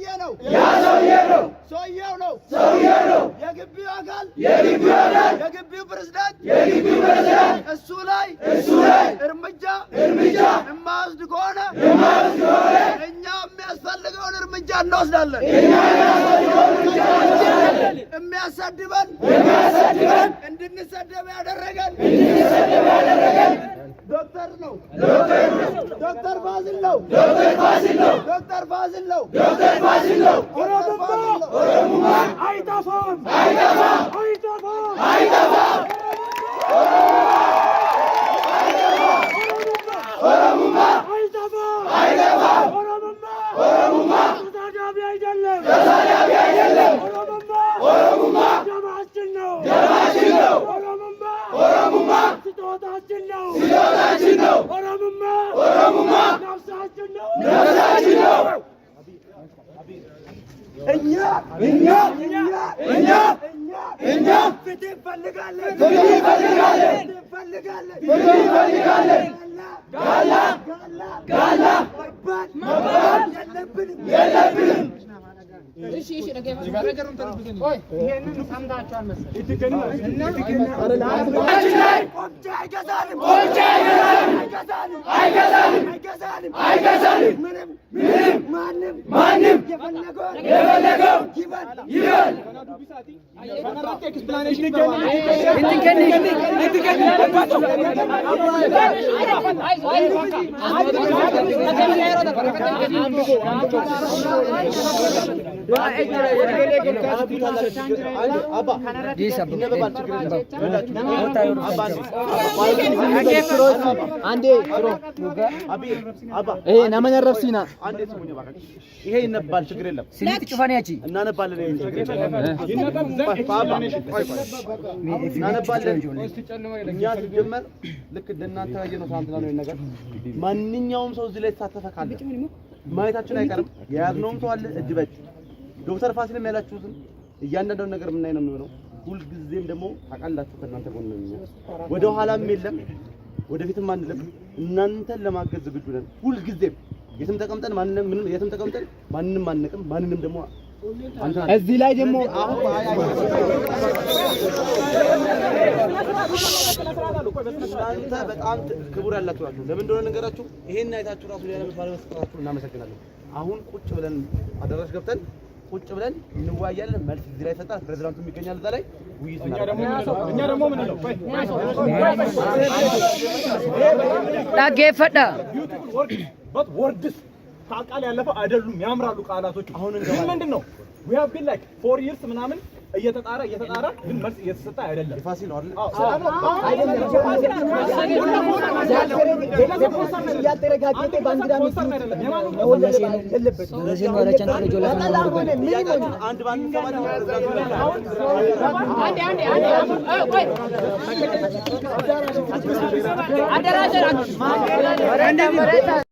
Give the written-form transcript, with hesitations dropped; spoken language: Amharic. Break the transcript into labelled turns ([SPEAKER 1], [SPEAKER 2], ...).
[SPEAKER 1] ያለው ያ ሰውዬ ነው የማይወስድ ከሆነ እኛ የሚያስፈልገውን እርምጃ እንወስዳለን። የሚያሰድበን እንድንሰደብ ያደረገን ዶክተር ነው። ዶክተር ፋሲል ነው። ዶክተር ፋሲል ነው። ኦሮሙማ አይጠፋም። እኛ ፍትህ እንፈልጋለን። ጋላ መባል የለብንም። እሺ ይሄንን ሰምታችኋል መሰለኝ። አይገዛንም። ምንም ማንም የፈለገው ይበል።
[SPEAKER 2] ይሄ ነመነረብሲና
[SPEAKER 3] ይሄ ይነባል፣ ችግር የለም።
[SPEAKER 2] ሲሊት ጭፋኔያቺ
[SPEAKER 3] እናነባለን። ይሄ ችግር የለም። እናነባለን። እኛ ሲጀመር ልክ እንደናንተ ያየነው ሳንትና ነው ነገር ማንኛውም ሰው እዚህ ላይ ተሳተፈ ካለ ማየታችን አይቀርም። የያዝነውም ሰው አለ እጅ በእጅ ዶክተር ፋሲልም ያላችሁትን እያንዳንዱን ነገር ምን ነው የሚሆነው። ሁልጊዜም ደግሞ ታውቃላችሁ ከእናንተ ጎን ነው። ወደ ኋላም የለም ወደፊትም አንልም። እናንተን ለማገዝ ዝግጁ ነን ሁልጊዜም። የትም ተቀምጠን ማንንም አንቅም። ማንንም ደግሞ
[SPEAKER 2] እዚህ ላይ ደግሞ
[SPEAKER 3] እናንተ በጣም ክቡር ያላችሁ ናችሁ። ለምን እንደሆነ ነገራችሁ። ይሄን አይታችሁ ራሱ ያለ መስዋዕት መስጠታችሁ እናመሰግናለን። አሁን ቁጭ ብለን አዳራሽ ገብተን ቁጭ ብለን እንወያያለን። መልስ እዚህ ላይ ሰጣ ፕሬዝዳንቱ የሚገኛል እዛ ላይ ውይይት እናደርጋለን።
[SPEAKER 4] እኛ ደግሞ ምን ነው
[SPEAKER 2] ታገፈዳ
[SPEAKER 4] በት ወርድስ ቃል ያለፈው አይደሉም፣ ያምራሉ ቃላቶቹ። አሁን ምንድነው we have been like 4 years ምናምን እየተጣራ ግን መልስ እየተሰጠ አይደለም።
[SPEAKER 3] ፋሲል ነው አይደል?
[SPEAKER 2] አንድ